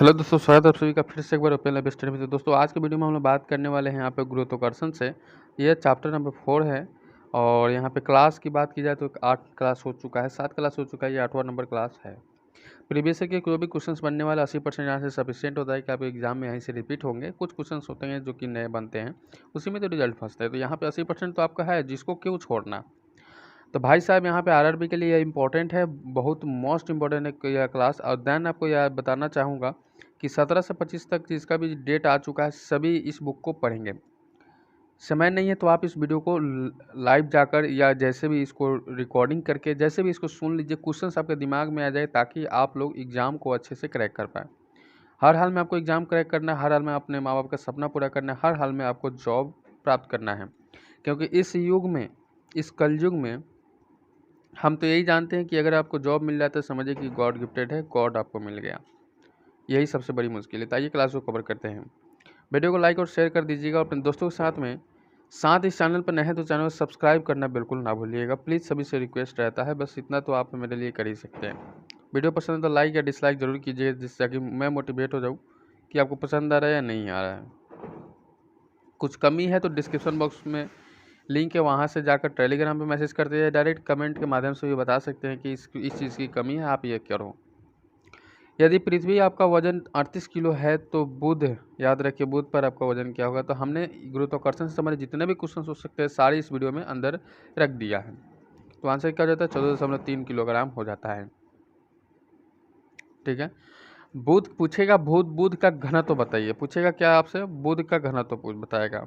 Hello दोस्तों, स्वागत है आप सभी का फिर से एक बार ओपन लैब स्टडी में। तो दोस्तों आज के वीडियो में हम लोग बात करने वाले हैं यहाँ पे गुरुत्वाकर्षण से। ये चैप्टर नंबर 4 है और यहाँ पे क्लास की बात की जाए तो 8 क्लास हो चुका है, 7 क्लास हो चुका है, ये 8वां नंबर क्लास है। प्रीवियस के कोई भी क्वेश्चन बनने वाला 80% यहाँ से सफिशियंट होता है कि आपके एग्जाम में यहीं से रिपीट होंगे। कुछ क्वेश्चन होते हैं जो कि नए बनते हैं, उसी में तो रिजल्ट फंसता है। तो यहाँ पे 80% तो आपका है, जिसको क्यों छोड़ना। तो भाई साहब यहाँ पे आरआरबी के लिए इम्पोर्टेंट है, बहुत मोस्ट इम्पोर्टेंट है यह क्लास। और देन आपको यह बताना चाहूँगा कि 17 से 25 तक जिसका भी डेट आ चुका है, सभी इस बुक को पढ़ेंगे। समय नहीं है तो आप इस वीडियो को लाइव जाकर या जैसे भी इसको रिकॉर्डिंग करके जैसे भी इसको सुन लीजिए, क्वेश्चंस आपके दिमाग में आ जाए ताकि आप लोग एग्ज़ाम को अच्छे से क्रैक कर पाएँ। हर हाल में आपको एग्ज़ाम क्रैक करना है, हर हाल में अपने माँ बाप का सपना पूरा करना है, हर हाल में आपको जॉब प्राप्त करना है। क्योंकि इस युग में, इस कलयुग में हम तो यही जानते हैं कि अगर आपको जॉब मिल जाता है समझिए कि गॉड गिफ्टेड है, गॉड आपको मिल गया। यही सबसे बड़ी मुश्किल है। तो आइए क्लास को कवर करते हैं। वीडियो को लाइक और शेयर कर दीजिएगा और अपने दोस्तों के साथ में। साथ इस चैनल पर नए हैं तो चैनल को सब्सक्राइब करना बिल्कुल ना भूलिएगा। प्लीज़ सभी से रिक्वेस्ट रहता है, बस इतना तो आप मेरे लिए कर ही सकते हैं। वीडियो पसंद है तो लाइक या डिसलाइक ज़रूर कीजिए, जिससे कि मैं मोटिवेट हो जाऊँ कि आपको पसंद आ रहा है या नहीं आ रहा है। कुछ कमी है तो डिस्क्रिप्शन बॉक्स में लिंक है, वहाँ से जाकर टेलीग्राम पे मैसेज कर दीजिए। डायरेक्ट कमेंट के माध्यम से भी बता सकते हैं कि इस चीज़ की कमी है, आप ये करो। यदि पृथ्वी आपका वजन 38 किलो है तो बुध, याद रखिए बुध पर आपका वजन क्या होगा। तो हमने गुरुत्वाकर्षण से संबंधित जितने भी क्वेश्चन हो सकते हैं सारे इस वीडियो में अंदर रख दिया है। तो आंसर क्या हो जाता है, 14.3 किलोग्राम हो जाता है। ठीक है। बुध पूछेगा, बुध का घनत्व बताइए। पूछेगा क्या आपसे, बुध का घनत्व बताएगा।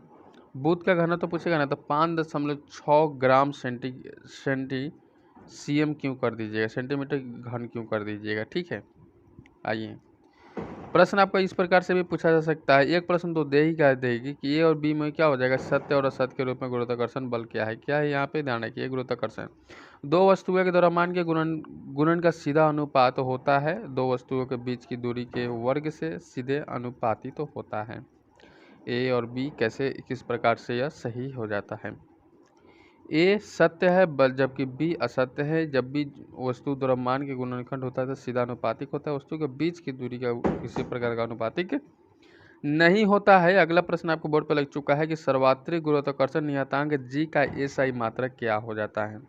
बुध का घनत्व पूछेगा ना तो 5.6 ग्राम सेंटी सीएम क्यों कर दीजिएगा, सेंटीमीटर घन क्यों कर दीजिएगा। ठीक है। आइए, प्रश्न आपका इस प्रकार से भी पूछा जा सकता है। एक प्रश्न तो दे ही क्या देगी कि ए और बी में क्या हो जाएगा, सत्य और असत्य के रूप में गुरुत्वाकर्षण बल क्या है। क्या है यहाँ पे, ध्यान रखिए। गुरुत्वाकर्षण दो वस्तुओं के द्रव्यमान के गुणन का सीधा अनुपात होता है। दो वस्तुओं के बीच की दूरी के वर्ग से सीधे अनुपातित तो होता है। ए और बी कैसे, किस प्रकार से यह सही हो जाता है। ए सत्य है जबकि बी असत्य है। जब भी वस्तु द्रव्यमान के गुणनखंड होता है तो सीधा अनुपातिक होता है। वस्तु के बीच की दूरी का किसी प्रकार का अनुपातिक नहीं होता है। अगला प्रश्न आपको बोर्ड पर लग चुका है कि सर्वात्रिक गुरुत्वाकर्षण नियतांक जी का एसआई मात्रक क्या हो जाता है।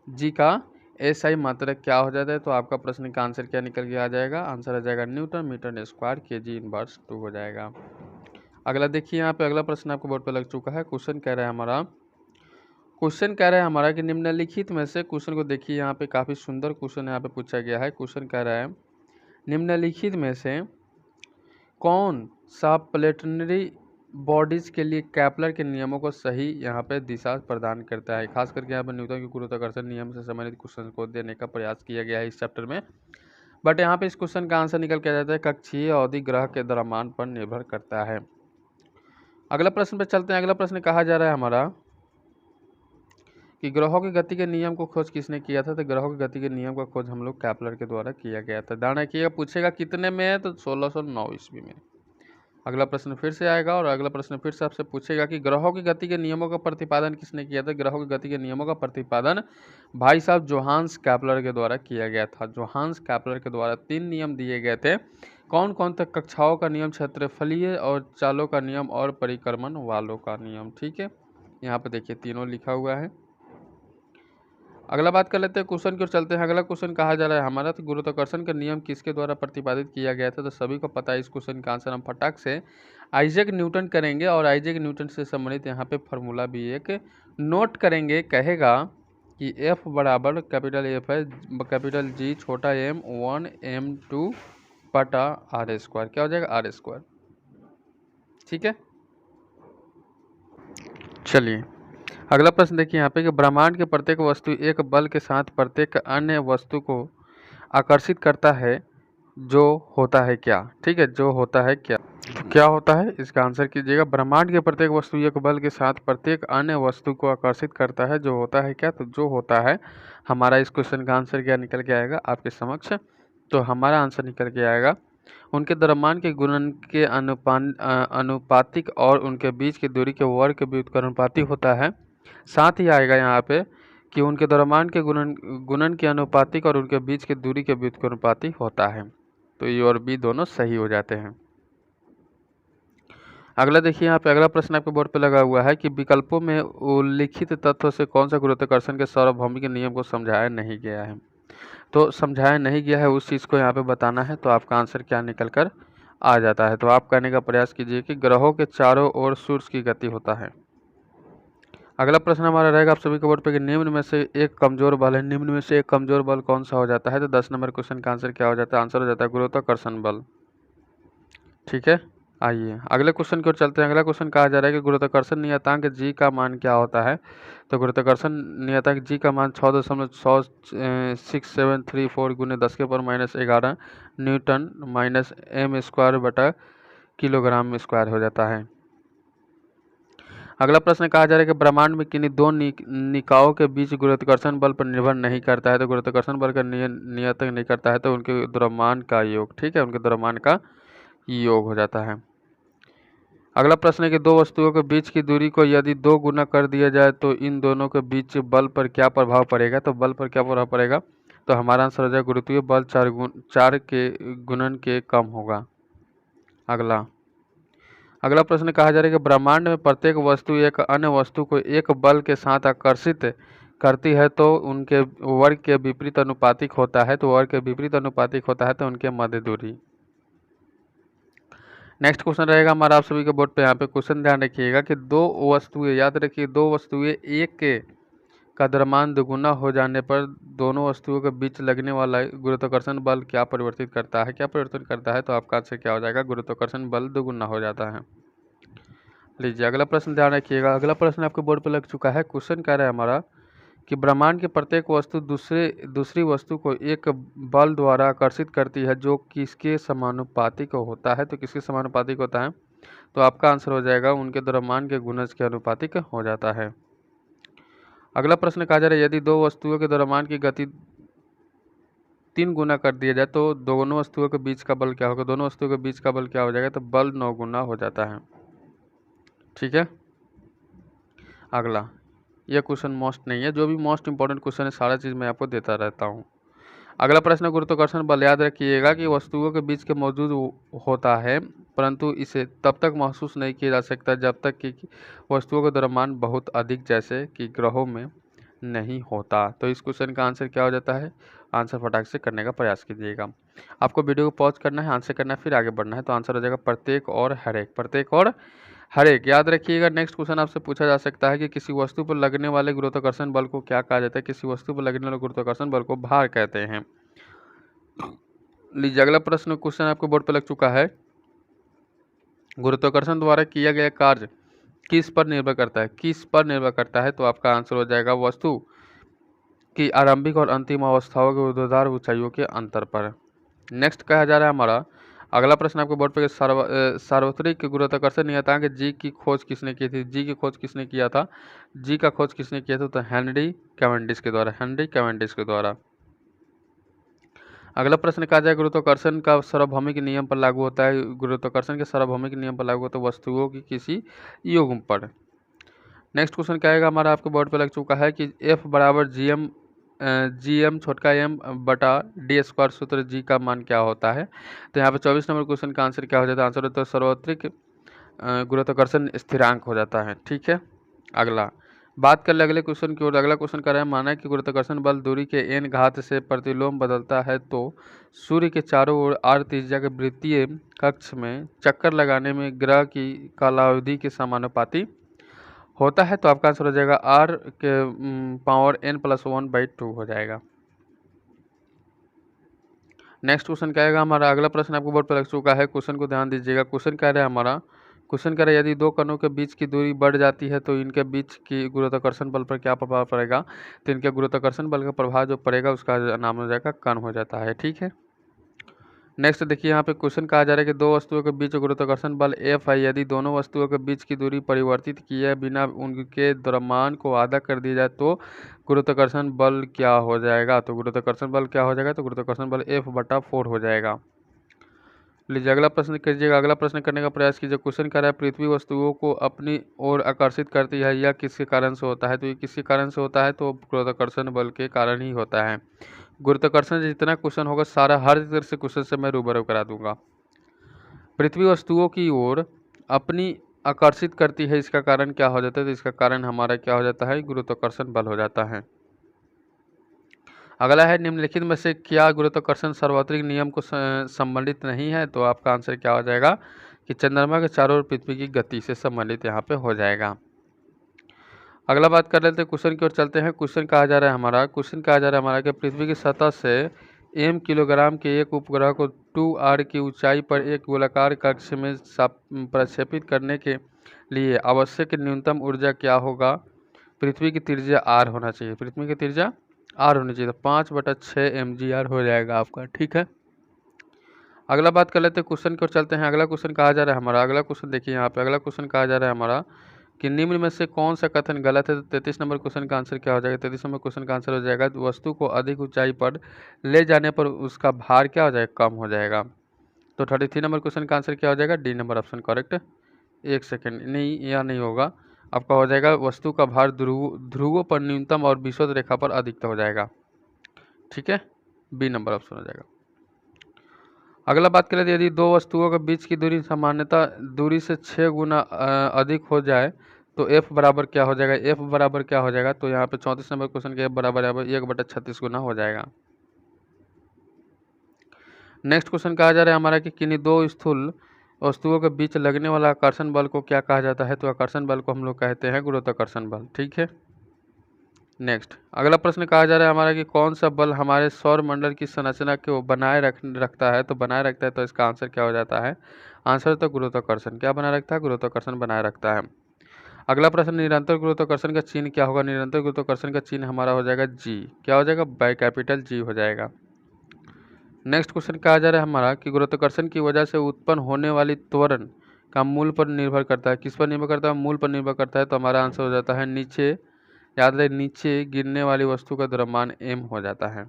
जी का एसआई मात्रक क्या हो जाता है। तो आपका प्रश्न का आंसर क्या निकल के आ जाएगा, आंसर आ जाएगा newton metre square KG inverse 2 हो जाएगा। अगला देखिए, यहाँ पे अगला प्रश्न आपको बोर्ड पर लग चुका है। क्वेश्चन कह रहा है हमारा कि निम्नलिखित में से, क्वेश्चन को देखिए यहाँ पे काफ़ी सुंदर क्वेश्चन यहाँ पे पूछा गया है। क्वेश्चन कह रहा है निम्नलिखित में से कौन सा प्लेनेटरी बॉडीज के लिए केपलर के नियमों को सही यहाँ पे दिशा प्रदान करता है। खास करके यहाँ पर न्यूटन के गुरुत्वाकर्षण नियम से संबंधित क्वेश्चन को देने का प्रयास किया गया है इस चैप्टर में। बट यहाँ पे इस क्वेश्चन का आंसर निकल के आ जाता है कक्षीय अवधि ग्रह के द्रव्यमान पर निर्भर करता है। अगला प्रश्न पे चलते हैं। अगला प्रश्न कहा जा रहा है हमारा कि ग्रहों की गति के नियम को खोज किसने किया था। तो ग्रहों की गति के नियम का खोज हम लोग केपलर के द्वारा किया गया था। ध्यान रखिएगा, पूछेगा कितने में है तो 1609 ईस्वी में। अगला प्रश्न फिर से आएगा और अगला प्रश्न फिर से आपसे पूछेगा कि ग्रहों की गति के नियमों का प्रतिपादन किसने किया था। ग्रहों की गति के नियमों का प्रतिपादन भाई साहब जोहान्स केपलर के द्वारा किया गया था। जोहान्स केपलर के द्वारा 3 नियम दिए गए थे। कौन कौन तक, कक्षाओं का नियम, क्षेत्रफलीय और चालों का नियम और परिक्रमण वालों का नियम। ठीक है, यहाँ पे देखिए तीनों लिखा हुआ है। अगला बात कर लेते हैं क्वेश्चन की ओर चलते हैं। अगला क्वेश्चन कहा जा रहा है हमारा तो गुरुत्वाकर्षण का नियम किसके द्वारा प्रतिपादित किया गया था। तो सभी को पता है इस क्वेश्चन का आंसर हम फटाक से आइजैक न्यूटन करेंगे और आइजैक न्यूटन से संबंधित यहाँ पे फॉर्मूला भी एक नोट करेंगे। कहेगा कि F बराबर कैपिटल F है, कैपिटल G छोटा m 1m2 बटा r स्क्वायर। क्या हो जाएगा, r स्क्वायर। ठीक है, चलिए अगला प्रश्न देखिए यहाँ पे कि ब्रह्मांड के प्रत्येक वस्तु एक बल के साथ प्रत्येक अन्य वस्तु को आकर्षित करता है, जो होता है क्या। ठीक है, जो होता है क्या, तो क्या होता है इसका आंसर कीजिएगा। ब्रह्मांड के प्रत्येक वस्तु एक बल के साथ प्रत्येक अन्य वस्तु को आकर्षित करता है, जो होता है क्या। तो जो होता है हमारा इस क्वेश्चन का आंसर क्या निकल के आएगा आपके समक्ष। तो हमारा आंसर निकल के आएगा उनके द्रव्यमान के गुणन के अनुपातिक और उनके बीच की दूरी के वर्ग के व्युत्क्रमानुपाती होता है। साथ ही आएगा यहाँ पे कि उनके द्रव्यमान के गुणन के अनुपातिक और उनके बीच की दूरी के व्युत्क्रमानुपाती होता है। तो ए और बी दोनों सही हो जाते हैं। अगला देखिए यहाँ पे अगला प्रश्न आपके बोर्ड पे लगा हुआ है कि विकल्पों में उल्लिखित तत्व से कौन सा गुरुत्वाकर्षण के सार्वभौमिक नियम को समझाया नहीं गया है। तो समझाया नहीं गया है उस चीज़ को यहाँ पे बताना है, तो आपका आंसर क्या निकल कर आ जाता है। तो आप कहने का प्रयास कीजिए कि ग्रहों के चारों ओर सूर्य की गति होता है। अगला प्रश्न हमारा रहेगा आप सभी के बोर्ड पे कि निम्न में से एक कमजोर बल है, निम्न में से एक कमजोर बल कौन सा हो जाता है। तो 10 नंबर क्वेश्चन का आंसर क्या हो जाता है, आंसर हो जाता है गुरुत्वाकर्षण बल। ठीक है, आइए अगले क्वेश्चन की ओर चलते हैं। अगला क्वेश्चन कहा जा रहा है कि गुरुत्वाकर्षण नियतांक जी का मान क्या होता है। तो गुरुत्वाकर्षण नियतांक जी का मान 6.674 गुने 10 के power -11 Newton minus m square बटा किलोग्राम स्क्वायर हो जाता है। अगला प्रश्न कहा जा रहा है कि ब्रह्मांड में किन्हीं दो निकायों के बीच गुरुत्वाकर्षण बल पर निर्भर नहीं करता है। तो गुरुत्वाकर्षण बल का नियतक नहीं करता है तो उनके द्रव्यमान का योग, ठीक है, उनके द्रव्यमान का योग हो जाता है। अगला प्रश्न है कि दो वस्तुओं के बीच की दूरी को यदि 2 गुना कर दिया जाए तो इन दोनों के बीच बल पर क्या प्रभाव पड़ेगा। तो बल पर क्या प्रभाव पड़ेगा, तो हमारा आंसर हो जाएगा गुरुत्वीय बल 4 के गुणन के कम होगा। अगला प्रश्न कहा जा रहा है कि ब्रह्मांड में प्रत्येक वस्तु एक अन्य वस्तु को एक बल के साथ आकर्षित करती है तो उनके वर्ग के विपरीत अनुपातिक होता है। तो वर्ग के विपरीत अनुपातिक होता है तो उनके मध्य दूरी। नेक्स्ट क्वेश्चन रहेगा हमारा आप सभी के बोर्ड पे, यहाँ पे क्वेश्चन ध्यान रखिएगा कि दो वस्तुएं, याद रखिए दो वस्तुएं एक के का द्रव्यमान दोगुना हो जाने पर दोनों वस्तुओं के बीच लगने वाला गुरुत्वाकर्षण बल क्या परिवर्तित करता है, क्या परिवर्तन करता है। तो आपका आंसर क्या हो जाएगा, गुरुत्वाकर्षण बल दोगुना हो जाता है। लीजिए अगला प्रश्न ध्यान रखिएगा। अगला प्रश्न आपके बोर्ड पर लग चुका है। क्वेश्चन कह रहा है हमारा कि ब्रह्मांड की प्रत्येक वस्तु दूसरी वस्तु को एक बल द्वारा आकर्षित करती है जो किसके समानुपातिक होता है। तो किसके समानुपातिक होता है, तो आपका आंसर हो जाएगा उनके द्रव्यमान के गुणज के अनुपातिक हो जाता है। अगला प्रश्न कहा जा रहा है यदि दो वस्तुओं के द्रव्यमान की गति 3 गुना कर दिया जाए तो दोनों वस्तुओं के बीच का बल क्या होगा। दोनों वस्तुओं के बीच का बल क्या हो जाएगा, तो बल 9 गुना हो जाता है। ठीक है, अगला यह क्वेश्चन मोस्ट नहीं है, जो भी मोस्ट इंपॉर्टेंट क्वेश्चन है सारा चीज़ मैं आपको देता रहता हूँ। अगला प्रश्न गुरुत्वाकर्षण बल, याद रखिएगा कि वस्तुओं के बीच के मौजूद होता है परंतु इसे तब तक महसूस नहीं किया जा सकता जब तक कि वस्तुओं का द्रव्यमान बहुत अधिक जैसे कि ग्रहों में नहीं होता। तो इस क्वेश्चन का आंसर क्या हो जाता है, आंसर फटाक से करने का प्रयास कीजिएगा। आपको वीडियो को पॉज करना है, आंसर करना है, फिर आगे बढ़ना है। तो आंसर हो जाएगा प्रत्येक और हर एक, प्रत्येक और हर एक। याद रखिएगा नेक्स्ट क्वेश्चन आपसे पूछा जा सकता है कि किसी वस्तु पर लगने वाले गुरुत्वाकर्षण बल को क्या कहा जाता है। किसी वस्तु पर लगने वाले गुरुत्वाकर्षण बल को भार कहते हैं। लीजिए अगला प्रश्न क्वेश्चन आपके बोर्ड पर लग चुका है। गुरुत्वाकर्षण द्वारा किया गया कार्य किस पर निर्भर करता है, किस पर निर्भर करता है। तो आपका आंसर हो जाएगा वस्तु की आरंभिक और अंतिम अवस्थाओं के ऊर्ध्वाधर ऊंचाइयों के अंतर पर। नेक्स्ट कहा जा रहा है हमारा अगला प्रश्न आपके बोर्ड पर, सार्वत्रिक गुरुत्वाकर्षण नियतांक जी की खोज किसने की थी। जी की खोज किसने किया था, जी का खोज किसने किया था, तो हेनरी कैवेंडिश के द्वारा, हेनरी कैवेंडिश के द्वारा। अगला प्रश्न कहा जाए गुरुत्वाकर्षण का सार्वभौमिक नियम पर लागू होता है। गुरुत्वाकर्षण के सार्वभौमिक नियम पर लागू होता है वस्तुओं की किसी युग्म पर। नेक्स्ट क्वेश्चन क्या आएगा हमारा आपके बोर्ड पर लग चुका है कि F बराबर जी एम छोटका एम बटा डी स्क्वायर सूत्र जी का मान क्या होता है। तो यहाँ पे 24 नंबर क्वेश्चन का आंसर क्या हो जाता है, आंसर होता है सार्वत्रिक गुरुत्वाकर्षण स्थिरांक हो जाता है। ठीक है, अगला बात कर ले अगले क्वेश्चन की ओर। अगला क्वेश्चन कर रहा है माना कि गुरुत्वाकर्षण बल दूरी के n घात से प्रतिलोम बदलता है तो सूर्य के चारों ओर r त्रिज्या के वृत्तीय कक्ष में चक्कर लगाने में ग्रह की कालावधि के समानुपाती होता है। तो आपका आंसर हो जाएगा r के पावर n+1/2 हो जाएगा। नेक्स्ट क्वेश्चन क्या आएगा हमारा अगला प्रश्न आपको बोर्ड पर लग चुका है। क्वेश्चन को ध्यान दीजिएगा। क्वेश्चन कह रहा है हमारा, क्वेश्चन कह रहा है यदि दो कणों के बीच की दूरी बढ़ जाती है तो इनके बीच की गुरुत्वाकर्षण बल पर क्या प्रभाव पड़ेगा। तो इनके गुरुत्वाकर्षण बल का प्रभाव जो पड़ेगा उसका नाम हो जाएगा कण हो जाता है। ठीक है, नेक्स्ट देखिए यहाँ पे क्वेश्चन कहा जा रहा है कि दो वस्तुओं के बीच गुरुत्वाकर्षण बल F है यदि दोनों वस्तुओं के बीच की दूरी परिवर्तित किए बिना उनके द्रव्यमान को आधा कर दिया जाए तो गुरुत्वाकर्षण बल क्या हो जाएगा। तो गुरुत्वाकर्षण बल क्या हो जाएगा, तो गुरुत्वाकर्षण बल F/4 हो जाएगा। लीजिए अगला प्रश्न कीजिएगा। अगला प्रश्न करने का प्रयास कीजिए। क्वेश्चन कह रहा है पृथ्वी वस्तुओं को अपनी ओर आकर्षित करती है, यह किसके कारण से होता है। तो ये किसके कारण से होता है, तो गुरुत्वाकर्षण बल के कारण ही होता है। गुरुत्वाकर्षण से जितना क्वेश्चन होगा सारा हर तरह से क्वेश्चन से मैं रूबरू करा दूंगा। पृथ्वी वस्तुओं की ओर अपनी आकर्षित करती है, इसका कारण क्या हो जाता है? तो इसका कारण हमारा क्या हो जाता है? गुरुत्वाकर्षण बल हो जाता है। अगला है, निम्नलिखित में से क्या गुरुत्वाकर्षण सार्वत्रिक नियम को संबंधित नहीं है? तो आपका आंसर क्या हो जाएगा कि चंद्रमा के चारों ओर पृथ्वी की गति से संबंधित यहाँ पे हो जाएगा। अगला बात कर लेते हैं, क्वेश्चन की ओर चलते हैं। क्वेश्चन कहा जा रहा है हमारा कि पृथ्वी की सतह से m किलोग्राम के एक उपग्रह को 2r की ऊंचाई पर एक गोलाकार कक्ष में प्रक्षेपित करने के लिए आवश्यक न्यूनतम ऊर्जा क्या होगा? पृथ्वी की त्रिज्या r होना चाहिए, पृथ्वी की त्रिज्या r होनी चाहिए, तो 5/6 mgr हो जाएगा आपका। ठीक है, अगला बात कर लेते हैं, क्वेश्चन की ओर चलते हैं। अगला क्वेश्चन कहा जा रहा है हमारा, अगला क्वेश्चन देखिए यहाँ पे, अगला क्वेश्चन कहा जा रहा है हमारा कि निम्न में से कौन सा कथन गलत है? तो 33 नंबर क्वेश्चन का आंसर क्या हो जाएगा? 33 नंबर क्वेश्चन का आंसर हो जाएगा वस्तु को अधिक ऊंचाई पर ले जाने पर उसका भार क्या हो जाएगा? कम हो जाएगा। तो 33 नंबर क्वेश्चन का आंसर क्या हो जाएगा? D number option correct. एक सेकेंड, नहीं यह नहीं होगा, आपका हो जाएगा वस्तु का भार ध्रुवों पर न्यूनतम और विषुवत रेखा पर अधिकतम हो जाएगा। ठीक है, बी नंबर ऑप्शन हो जाएगा। अगला बात करें, यदि दो वस्तुओं के बीच की दूरी सामान्यतः दूरी से 6 गुना अधिक हो जाए तो f बराबर क्या हो जाएगा? f बराबर क्या हो जाएगा? तो यहाँ पे 34 नंबर क्वेश्चन के f बराबर यहाँ पर 1/36 गुना हो जाएगा। नेक्स्ट क्वेश्चन कहा जा रहा है हमारा कि किन्हीं दो स्थूल वस्तुओं के बीच लगने वाला आकर्षण बल को क्या कहा जाता है? तो आकर्षण बल को हम लोग कहते हैं गुरुत्वाकर्षण बल। ठीक है, नेक्स्ट अगला प्रश्न कहा जा रहा है हमारा कि कौन सा बल हमारे सौर मंडल की संरचना को बनाए रखता है? तो बनाए रखता है, तो इसका आंसर क्या हो जाता है? आंसर तो गुरुत्वाकर्षण। क्या बनाए रखता है? गुरुत्वाकर्षण बनाए रखता है। अगला प्रश्न, निरंतर गुरुत्वाकर्षण का चिन्ह क्या होगा? निरंतर गुरुत्वाकर्षण का चिन्ह हमारा हो जाएगा जी। क्या हो जाएगा? बाई कैपिटल जी हो जाएगा। नेक्स्ट क्वेश्चन कहा जा रहा है हमारा कि गुरुत्वाकर्षण की वजह से उत्पन्न होने वाली त्वरण का मूल पर निर्भर करता है। किस पर निर्भर करता है? मूल पर निर्भर करता है, तो हमारा आंसर हो जाता है नीचे, याद रहे नीचे गिरने वाली वस्तु का द्रव्यमान m हो जाता है।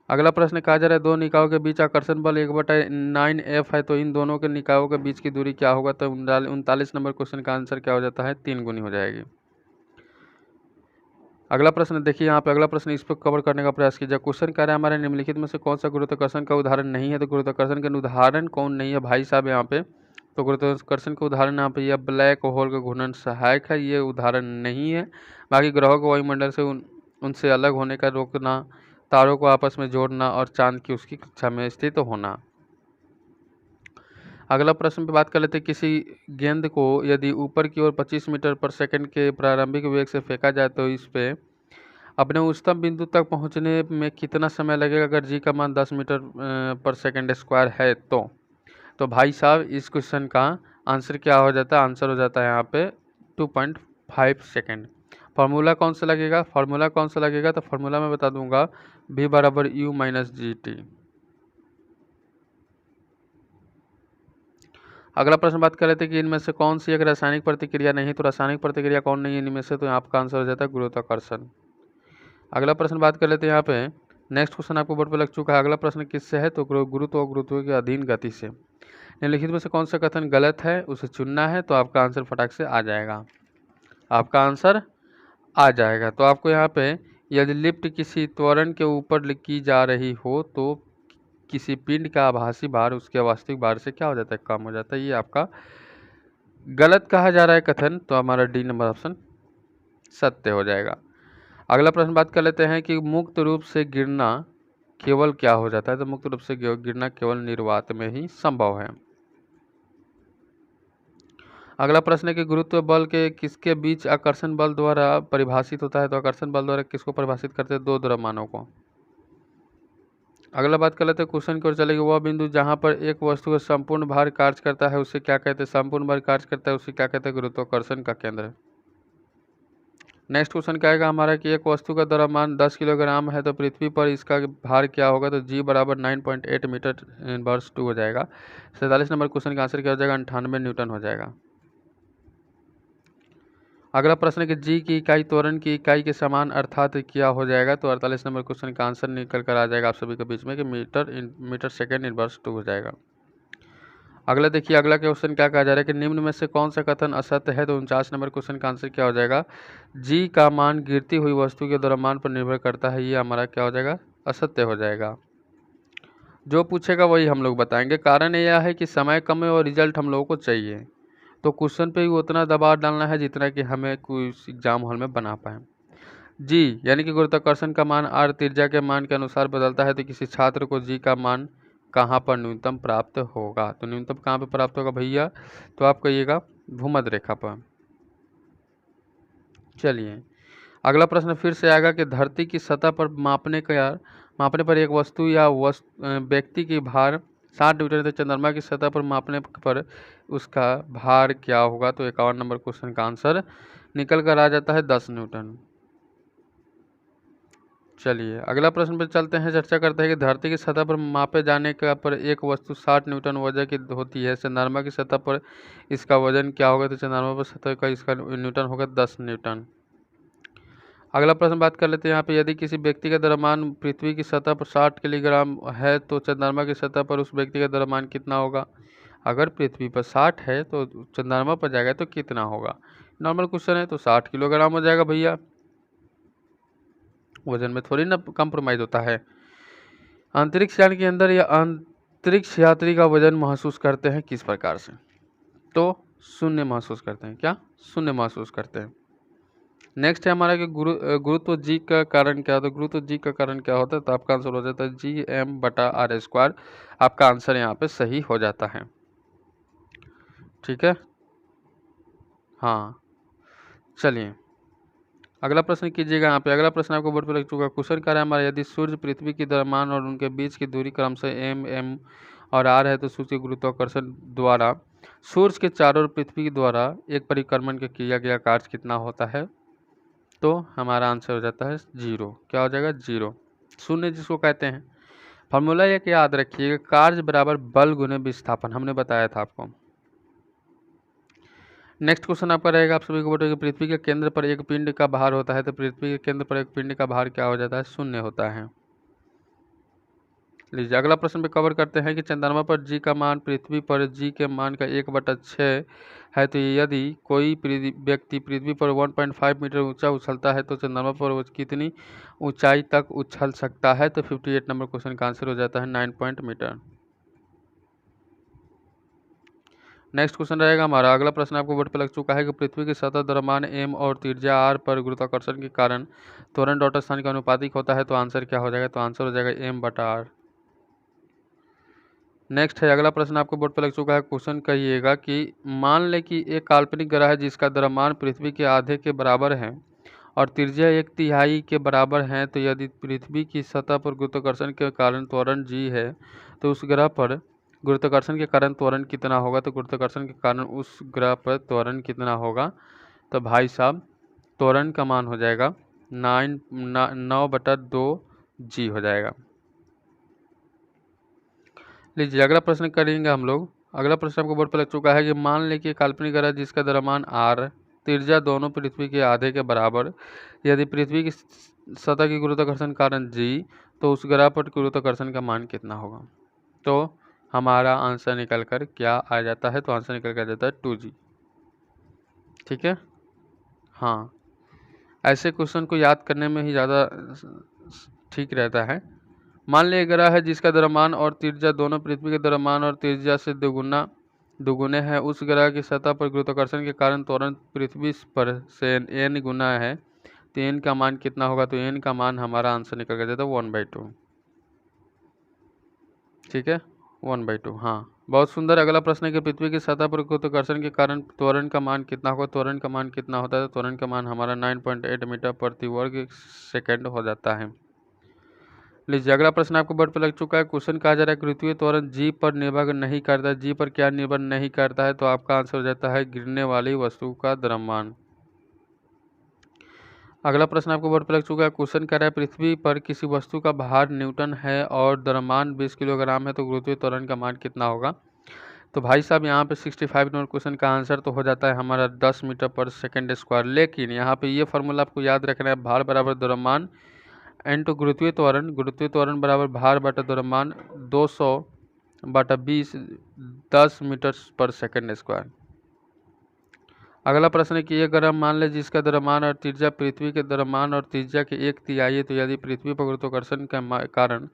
अगला प्रश्न कहा जा रहा है दो निकायों के बीच आकर्षण बल 1/9F है, तो इन दोनों के निकायों के बीच की दूरी क्या होगा? तो 39 नंबर क्वेश्चन का आंसर क्या हो जाता है? 3 गुनी हो जाएगी। अगला प्रश्न देखिए यहाँ पे, अगला प्रश्न इस पर कवर करने का प्रयास कीजिए। क्वेश्चन कह रहा है हमारे निम्नलिखित में से कौन सा गुरुत्वाकर्षण का उदाहरण नहीं है? तो गुरुत्वाकर्षण का उदाहरण कौन नहीं है भाई साहब यहाँ पे? तो गुरुत्वाकर्षण का उदाहरण यहाँ पे यह ब्लैक होल का घूर्णन सहायक है, ये उदाहरण नहीं है। बाकी ग्रहों को वायुमंडल से उनसे अलग होने का रोकना, तारों को आपस में जोड़ना और चांद की उसकी कक्षा में स्थित होना। अगला प्रश्न पे बात कर लेते हैं, किसी गेंद को यदि ऊपर की ओर 25 मीटर पर सेकंड के प्रारंभिक वेग से फेंका जाए तो इस पे अपने उच्चतम बिंदु तक पहुंचने में कितना समय लगेगा अगर जी का मान 10 मीटर पर सेकंड स्क्वायर है? तो भाई साहब इस क्वेश्चन का आंसर क्या हो जाता है? आंसर हो जाता है यहाँ पे 2.5 सेकेंड। फार्मूला कौन सा लगेगा? तो फार्मूला मैं बता दूंगा, v बराबर u माइनस जी टी। अगला प्रश्न बात कर लेते हैं कि इनमें से कौन सी एक रासायनिक प्रतिक्रिया नहीं? तो रासायनिक प्रतिक्रिया कौन नहीं है इनमें से? तो आपका आंसर हो जाता है गुरुत्वाकर्षण। अगला प्रश्न बात कर लेते हैं यहाँ पे, नेक्स्ट क्वेश्चन आपको बोर्ड पे लग चुका है। अगला प्रश्न किससे है? तो गुरुत्व और गुरुत्व के अधीन गति से। निम्नलिखित में से कौन सा कथन गलत है उसे चुनना है, तो आपका आंसर फटाक से आ जाएगा, आपका आंसर आ जाएगा। तो आपको यहाँ पे यदि लिफ्ट किसी त्वरण के ऊपर की जा रही हो तो किसी पिंड का आभासी भार उसके वास्तविक भार से क्या हो जाता है? कम हो जाता है। ये आपका गलत कहा जा रहा है कथन, तो हमारा डी नंबर ऑप्शन सत्य हो जाएगा। अगला प्रश्न बात कर लेते हैं कि मुक्त रूप से गिरना केवल क्या हो जाता है? तो मुक्त रूप से गिरना केवल निर्वात में ही संभव है। अगला प्रश्न है कि गुरुत्व बल के किसके बीच आकर्षण बल द्वारा परिभाषित होता है? तो आकर्षण बल द्वारा किसको परिभाषित करते हैं? दो द्रव्यमानों को। अगला बात कर लेते हैं, क्वेश्चन की ओर चलेगी, वह बिंदु जहां पर एक वस्तु का संपूर्ण भार कार्य करता है उसे क्या कहते हैं? संपूर्ण भार कार्य करता है उसे क्या कहते हैं? गुरुत्वाकर्षण का केंद्र। नेक्स्ट क्वेश्चन क्या आएगा हमारा कि एक वस्तु का द्रव्यमान 10 किलोग्राम है तो पृथ्वी पर इसका भार क्या होगा? तो जी बराबर 9.8 मीटर इनवर्स 2 हो जाएगा। 47 नंबर क्वेश्चन का आंसर क्या हो जाएगा? 98 न्यूटन हो जाएगा। अगला प्रश्न है कि जी की इकाई त्वरण की इकाई के समान अर्थात क्या हो जाएगा? तो 48 नंबर क्वेश्चन का आंसर निकल कर आ जाएगा आप सभी के बीच में कि मीटर सेकेंड इनवर्स 2 हो जाएगा। अगला देखिए, अगला क्वेश्चन क्या कहा जा रहा है कि निम्न में से कौन सा कथन असत्य है। तो 49 नंबर क्वेश्चन का आंसर क्या हो जाएगा, जी का मान गिरती हुई वस्तु के द्रव्यमान पर निर्भर करता है, ये हमारा क्या हो जाएगा, असत्य हो जाएगा। जो पूछेगा वही हम लोग बताएंगे। कारण यह है कि समय कम है और रिजल्ट हम लोगों को चाहिए, तो क्वेश्चन पे भी उतना दबाव डालना है जितना कि हमें कोई एग्जाम हॉल में बना पाए। जी यानी कि गुरुत्वाकर्षण का मान आर त्रिज्या के मान के अनुसार बदलता है, तो किसी छात्र को जी का मान कहाँ पर न्यूनतम प्राप्त होगा। तो न्यूनतम कहाँ पर प्राप्त होगा भैया, तो आप कहिएगा भूमध्य रेखा पर। चलिए अगला प्रश्न फिर से आएगा कि धरती की सतह पर मापने पर एक वस्तु या व्यक्ति की भार 60 न्यूटन है, तो चंद्रमा की सतह पर मापने पर उसका भार क्या होगा। तो 51 नंबर क्वेश्चन का आंसर निकल कर आ जाता है 10 न्यूटन। चलिए अगला प्रश्न पर चलते हैं, चर्चा करते हैं कि धरती की सतह पर मापे जाने का पर एक वस्तु 60 न्यूटन वजन की होती है, चंद्रमा की सतह पर इसका वजन क्या होगा। तो चंद्रमा पर सतह का इसका न्यूटन होगा 10 न्यूटन। अगला प्रश्न बात कर लेते हैं यहाँ पे, यदि किसी व्यक्ति का द्रव्यमान पृथ्वी की सतह पर 60 किलोग्राम है, तो चंद्रमा की सतह पर उस व्यक्ति का द्रव्यमान कितना होगा। अगर पृथ्वी पर 60 है तो चंद्रमा पर जाएगा तो कितना होगा। नॉर्मल क्वेश्चन है, तो 60 किलोग्राम हो जाएगा भैया। वजन में थोड़ी ना कंप्रोमाइज होता है। अंतरिक्ष यान के अंदर या अंतरिक्ष यात्री का वजन महसूस करते हैं किस प्रकार से। तो शून्य महसूस करते हैं। क्या शून्य महसूस करते हैं। नेक्स्ट है हमारा कि गुरुत्व जी का कारण क्या होता है। गुरुत्व जी का कारण क्या होता है, तो आपका आंसर हो जाता है जी एम बटा आर स्क्वायर। आपका आंसर यहाँ पे सही हो जाता है। ठीक है, हाँ चलिए अगला प्रश्न कीजिएगा। यहाँ पे अगला प्रश्न आपको बोर्ड पर लग चुका है। क्वेश्चन क्या है हमारा, यदि सूर्य पृथ्वी की द्रव्यमान और उनके बीच की दूरी क्रमशः एम एम और आर है, तो सूर्य के गुरुत्वाकर्षण द्वारा सूर्य के चारों ओर पृथ्वी द्वारा एक परिक्रमण के किया गया कार्य कितना होता है। तो हमारा आंसर हो जाता है 0। क्या हो जाएगा, 0, शून्य जिसको कहते हैं। फॉर्मूला एक याद रखिएगा, कार्य बराबर बल गुने विस्थापन, हमने बताया था आपको। नेक्स्ट क्वेश्चन आपका रहेगा, आप सभी को बताइए, पृथ्वी के केंद्र पर एक पिंड का भार होता है, तो पृथ्वी के केंद्र पर एक पिंड का भार क्या हो जाता है, 0 होता है। लीजिए अगला प्रश्न पे कवर करते हैं कि चंद्रमा पर जी का मान पृथ्वी पर जी के मान का 1/6 है, तो यदि कोई व्यक्ति पृथ्वी पर 1.5 मीटर ऊंचा उछलता है, तो चंद्रमा पर वो कितनी ऊंचाई तक उछल सकता है। तो 58 नंबर क्वेश्चन का आंसर हो जाता है 9 मीटर। नेक्स्ट क्वेश्चन रहेगा हमारा, अगला प्रश्न आपको बोर्ड पर लग चुका है कि पृथ्वी की सतह द्रव्यमान एम और त्रिज्या आर पर गुरुत्वाकर्षण के कारण त्वरण डॉट स्थान का अनुपातिक होता है, तो आंसर क्या हो जाएगा। तो आंसर हो जाएगा एम बटा आर। नेक्स्ट है अगला प्रश्न आपको बोर्ड पर लग चुका है। क्वेश्चन कहिएगा कि मान लें कि एक काल्पनिक ग्रह है जिसका द्रव्यमान पृथ्वी के आधे के बराबर है और त्रिज्या 1/3 के बराबर है, तो यदि पृथ्वी की सतह पर गुरुत्वाकर्षण के कारण त्वरण जी है, तो उस ग्रह पर गुरुत्वाकर्षण के कारण त्वरण कितना होगा। तो गुरुत्वाकर्षण के कारण उस ग्रह पर त्वरण कितना होगा। तो भाई साहब त्वरण का मान हो जाएगा 9/2 जी हो जाएगा। लीजिए अगला प्रश्न करेंगे हम लोग। अगला प्रश्न आपको बोर्ड पर लग चुका है कि मान लें कि काल्पनिक ग्रह जिसका द्रव्यमान आर त्रिज्या दोनों पृथ्वी के आधे के बराबर, यदि पृथ्वी की सतह की गुरुत्वाकर्षण कारण जी, तो उस ग्रह पर गुरुत्वाकर्षण का मान कितना होगा। तो हमारा आंसर निकल कर क्या आ जाता है। तो आंसर निकल कर आ जाता है 2g। ठीक है, हाँ ऐसे क्वेश्चन को याद करने में ही ज़्यादा ठीक रहता है। मान लिया ग्रह है जिसका द्रव्यमान और त्रिज्या दोनों पृथ्वी के द्रव्यमान और त्रिज्या से दुगुने हैं, उस ग्रह की सतह पर गुरुत्वाकर्षण के कारण त्वरण पृथ्वी पर से n गुना है, तो n का मान कितना होगा। तो n का मान हमारा आंसर निकल कर जाता है 1/2। ठीक है, 1/2। हाँ बहुत सुंदर। अगला प्रश्न है कि पृथ्वी की सतह पर गुरुत्वाकर्षण के कारण त्वरण का मान कितना होगा। त्वरण का मान कितना होता है। त्वरण का मान हमारा 9.8 मीटर प्रति वर्ग सेकेंड हो जाता है। लीजिए अगला प्रश्न आपको बोर्ड पर लग चुका है। क्वेश्चन कहा जा रहा है पृथ्वी त्वरण जी पर निर्भर नहीं करता। जी पर क्या निर्भर नहीं करता है। तो आपका आंसर हो जाता है गिरने वाली वस्तु का द्रव्यमान। अगला प्रश्न आपको बोर्ड पर लग चुका है। क्वेश्चन कह रहा है पृथ्वी पर किसी वस्तु का भार न्यूटन है और द्रव्यमान 20 किलोग्राम है, तो गुरुत्वीय त्वरण का मान कितना होगा। तो भाई साहब यहाँ पे 65 नंबर क्वेश्चन का आंसर तो हो जाता है हमारा 10 मीटर पर सेकेंड स्क्वायर। लेकिन यहाँ पे ये फार्मूला आपको याद रखना है, भार बराबर द्रव्यमान इनटू गुरुत्वीय त्वरण बराबर भार बटा द्रव्यमान 200 बटा 20 10 मीटर पर सेकंड स्क्वायर। अगला प्रश्न है कि एक ग्रह मान लें जिसका द्रव्यमान और त्रिज्या पृथ्वी के द्रव्यमान और त्रिज्या के 1/3 है, तो यदि पृथ्वी पर गुरुत्वाकर्षण के कारण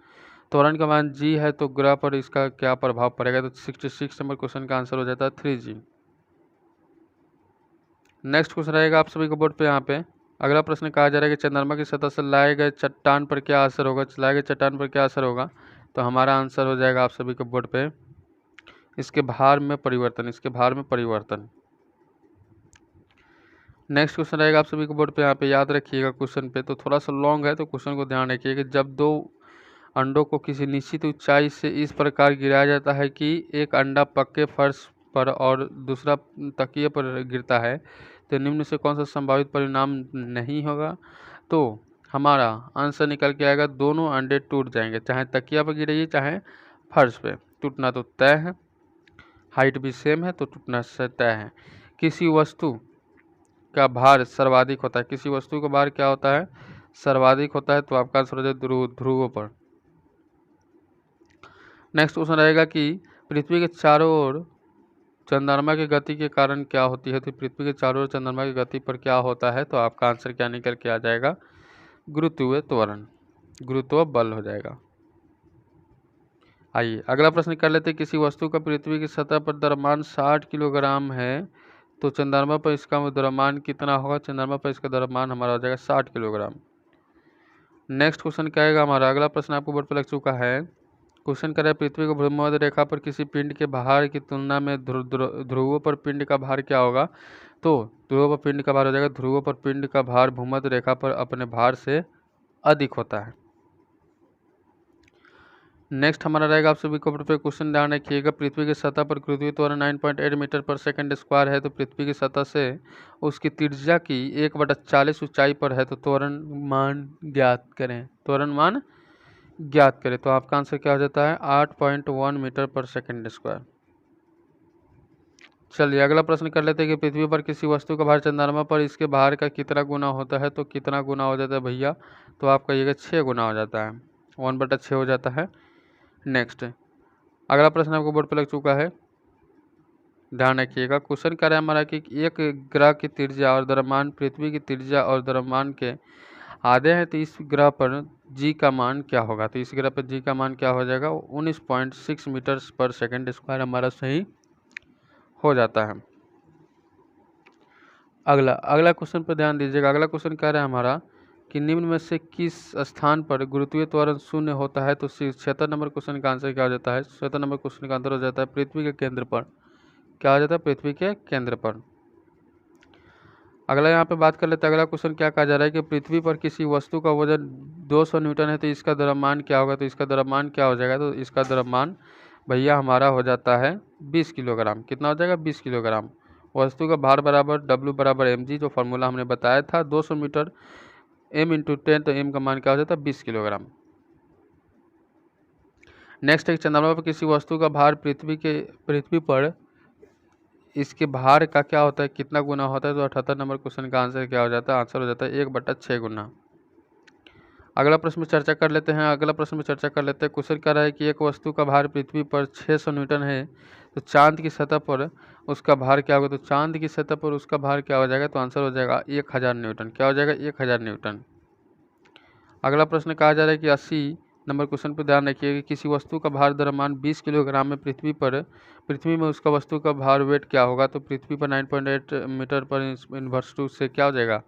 त्वरण का मान g है तो ग्रह पर इसका क्या प्रभाव पड़ेगा। तो 66 नंबर क्वेश्चन का आंसर हो जाता है 3g। नेक्स्ट क्वेश्चन रहेगा आप सभी को बोर्ड पे यहाँ पे। अगला प्रश्न कहा जा रहा है कि चंद्रमा की सतह से लाए गए चट्टान पर क्या असर होगा। लाए गए चट्टान पर क्या असर होगा, तो हमारा आंसर हो जाएगा आप सभी को बोर्ड पे इसके भार में परिवर्तन, इसके भार में परिवर्तन। नेक्स्ट क्वेश्चन रहेगा आप सभी को बोर्ड पे यहाँ पे, याद रखिएगा क्वेश्चन पे तो थोड़ा सा लॉन्ग है तो क्वेश्चन को ध्यान रखिएगा। जब दो अंडों को किसी निश्चित ऊंचाई से इस प्रकार गिराया जाता है कि एक अंडा पक्के फर्श पर और दूसरा तकिए पर गिरता है, तो निम्न से कौन सा संभावित परिणाम नहीं होगा। तो हमारा आंसर निकल के आएगा दोनों अंडे टूट जाएंगे, चाहे तकिया पर गिरे चाहे फर्श पे। टूटना तो तय है, हाइट भी सेम है तो टूटना तय है। किसी वस्तु का भार सर्वाधिक होता है, किसी वस्तु का भार क्या होता है, सर्वाधिक होता है, तो आपका आंसर हो जाए ध्रुवों पर। नेक्स्ट क्वेश्चन रहेगा कि पृथ्वी के चारों ओर चंद्रमा की गति के कारण क्या होती है। तो पृथ्वी के चारों ओर चंद्रमा की गति पर क्या होता है, तो आपका आंसर क्या निकल के आ जाएगा, गुरुत्वीय त्वरण, गुरुत्व बल हो जाएगा। आइए अगला प्रश्न कर लेते हैं। किसी वस्तु का पृथ्वी की सतह पर द्रव्यमान 60 किलोग्राम है, तो चंद्रमा पर इसका द्रव्यमान कितना होगा। चंद्रमा पर इसका द्रव्यमान हमारा हो जाएगा 60 किलोग्राम। नेक्स्ट क्वेश्चन क्या आएगा हमारा, अगला प्रश्न आपको बोर्ड पर लग चुका है। क्वेश्चन कर रहा है पृथ्वी को भूमध्य रेखा पर किसी पिंड के भार की तुलना में ध्रुवों पर पिंड का भार क्या होगा। तो ध्रुवों पर पिंड का भार हो जाएगा, ध्रुवों पर पिंड का भार भूमध्य रेखा पर अपने भार से अधिक होता है। नेक्स्ट हमारा रहेगा आप सभी को पे क्वेश्चन ध्यान रखिएगा। पृथ्वी की सतह पर गुरुत्वीय त्वरण 9.8 मीटर पर सेकंड स्क्वायर है, तो पृथ्वी की सतह से उसकी त्रिज्या की 1/40 ऊंचाई पर है, तो त्वरण मान ज्ञात करें, त्वरण मान ज्ञात करें। तो आपका आंसर क्या हो जाता है 8.1 मीटर पर सेकंड स्क्वायर। चलिए अगला प्रश्न कर लेते हैं कि पृथ्वी पर किसी वस्तु का भार चंद्रमा पर इसके भार का कितना गुना होता है। तो कितना गुना हो जाता है भैया, तो आपका ये 6 गुना हो जाता है, 1/6 हो जाता है। नेक्स्ट अगला प्रश्न आपको बोर्ड पर लग चुका है, ध्यान रखिएगा। क्वेश्चन कर रहा है हमारा कि एक ग्रह की त्रिज्या और द्रव्यमान पृथ्वी की त्रिज्या और द्रव्यमान के आधे हैं, तो इस ग्रह पर जी का मान क्या होगा। तो इस ग्रह पर जी का मान क्या हो जाएगा 19.6 मीटर पर सेकंड स्क्वायर हमारा सही हो जाता है। अगला क्वेश्चन पर ध्यान दीजिएगा। अगला क्वेश्चन कह रहा है हमारा कि निम्न में से किस स्थान पर गुरुत्वीय त्वरण शून्य होता है। तो 76 नंबर क्वेश्चन का आंसर क्या हो जाता है, 76 नंबर क्वेश्चन का आंसर हो जाता है पृथ्वी के केंद्र पर। क्या हो जाता है, पृथ्वी के केंद्र पर। अगला यहाँ पे बात कर लेते हैं। अगला क्वेश्चन क्या कहा जा रहा है कि पृथ्वी पर किसी वस्तु का वजन 200 न्यूटन है, तो इसका द्रव्यमान क्या होगा। तो इसका द्रव्यमान क्या हो जाएगा, तो इसका द्रव्यमान भैया हमारा हो जाता है 20 किलोग्राम। कितना हो जाएगा 20 किलोग्राम। वस्तु का भार बराबर W बराबर mg, जो फार्मूला हमने बताया था 200 मीटर m इंटू 10, तो m का मान क्या हो जाता है 20 किलोग्राम। नेक्स्ट है चंद्रमा पर किसी वस्तु का भार पृथ्वी पर इसके भार का क्या होता है, कितना गुना होता है। तो 78 नंबर क्वेश्चन का आंसर क्या हो जाता है, आंसर हो जाता है 1/6 गुना। अगला प्रश्न में चर्चा कर लेते हैं। क्वेश्चन कह रहा है कि एक वस्तु का भार पृथ्वी पर 600 न्यूटन है, तो चांद की सतह पर उसका भार क्या होगा। तो चांद की सतह पर उसका भार क्या हो जाएगा, तो आंसर हो जाएगा 1000 न्यूटन। क्या हो जाएगा 1000 न्यूटन। अगला प्रश्न कहा जा रहा है कि 80 नंबर क्वेश्चन पर ध्यान रखिए कि किसी वस्तु का भार द्रव्यमान 20 किलोग्राम में पृथ्वी में उसका वस्तु का भार वेट क्या होगा। तो पृथ्वी पर 9.8 मीटर पर इनवर्स 2 से क्या हो जाएगा,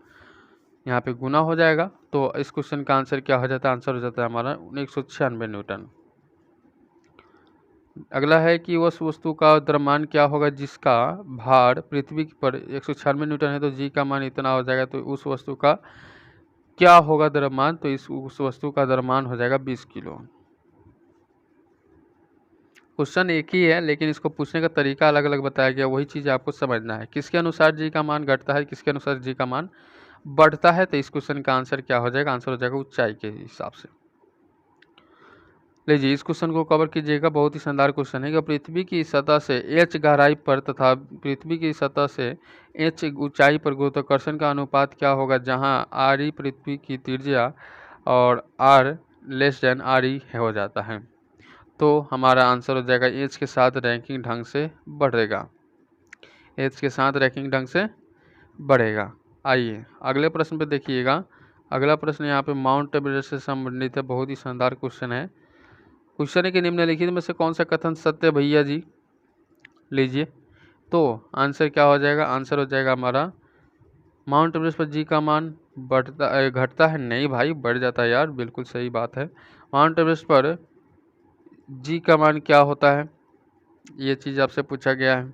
यहाँ पे गुना हो जाएगा। तो इस क्वेश्चन का आंसर क्या हो जाता है, आंसर हो जाता है हमारा 196 न्यूटन। अगला है कि उस वस्तु का द्रव्यमान क्या होगा जिसका भार पृथ्वी पर 196 न्यूटन है, तो जी का मान इतना हो जाएगा। तो उस वस्तु का क्या होगा द्रव्यमान, तो उस वस्तु का द्रव्यमान हो जाएगा 20 किलो। क्वेश्चन एक ही है लेकिन इसको पूछने का तरीका अलग अलग बताया गया, वही चीज़ आपको समझना है। किसके अनुसार जी का मान घटता है, किसके अनुसार जी का मान बढ़ता है। तो इस क्वेश्चन का आंसर क्या हो जाएगा, आंसर हो जाएगा ऊंचाई के हिसाब से। लीजिए इस क्वेश्चन को कवर कीजिएगा, बहुत ही शानदार क्वेश्चन है कि पृथ्वी की सतह से h गहराई पर तथा पृथ्वी की सतह से h ऊंचाई पर गुरुत्वाकर्षण का अनुपात क्या होगा, जहां r पृथ्वी की त्रिज्या और r लेस देन r हो जाता है। तो हमारा आंसर हो जाएगा एज के साथ रैंकिंग ढंग से बढ़ेगा, एज के साथ रैंकिंग ढंग से बढ़ेगा। आइए अगले प्रश्न पे देखिएगा। अगला प्रश्न यहाँ पे माउंट एवरेस्ट से संबंधित है, बहुत ही शानदार क्वेश्चन है। क्वेश्चन है कि निम्नलिखित में से कौन सा कथन सत्य भैया जी, लीजिए। तो आंसर क्या हो जाएगा, आंसर हो जाएगा हमारा माउंट एवरेस्ट पर जी का मान घटता है, नहीं भाई बढ़ जाता है यार, बिल्कुल सही बात है। माउंट एवरेस्ट पर जी का मान क्या होता है, ये चीज़ आपसे पूछा गया है।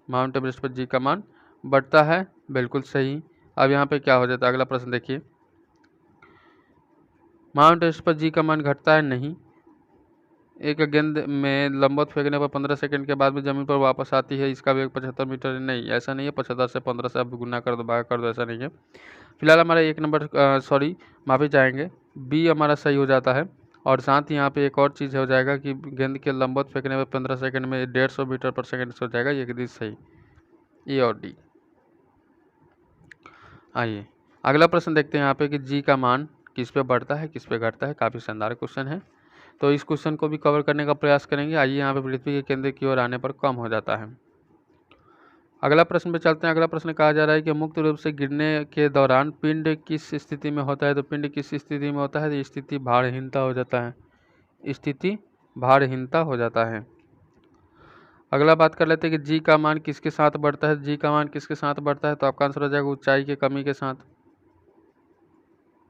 माउंट एवरेस्ट पर जी का मान बढ़ता है, बिल्कुल सही। अब यहाँ पे क्या हो जाता है, अगला प्रश्न देखिए। माउंट एवरेस्ट पर जी का मान घटता है, नहीं। एक गेंद में लंबवत फेंकने पर 15 सेकंड के बाद में ज़मीन पर वापस आती है, इसका वेग 75 मीटर है, नहीं ऐसा नहीं है। 75 से 15 से आप गुना कर दो, भाग कर दो, ऐसा नहीं है। फिलहाल हमारा एक नंबर माफ़ी चाहेंगे, बी हमारा सही हो जाता है। और साथ ही यहाँ पे एक और चीज़ हो जाएगा कि गेंद के लंबवत फेंकने पर 15 सेकंड में 150 मीटर पर सेकंड हो जाएगा, ये भी सही, ए और डी। आइए अगला प्रश्न देखते हैं यहाँ पे कि जी का मान किस पे बढ़ता है किस पे घटता है, काफ़ी शानदार क्वेश्चन है। तो इस क्वेश्चन को भी कवर करने का प्रयास करेंगे। आइए यहाँ पे पृथ्वी के केंद्र की ओर आने पर कम हो जाता है। अगला प्रश्न पे चलते हैं। अगला प्रश्न कहा जा रहा है कि मुक्त रूप से गिरने के दौरान पिंड किस स्थिति में होता है, तो पिंड किस स्थिति में होता है, तो स्थिति भारहीनता हो जाता है, स्थिति भारहीनता हो जाता है। अगला बात कर लेते हैं कि जी का मान किसके साथ बढ़ता है, जी का मान किसके साथ बढ़ता है, तो आपका आंसर हो जाएगा ऊंचाई की कमी के साथ।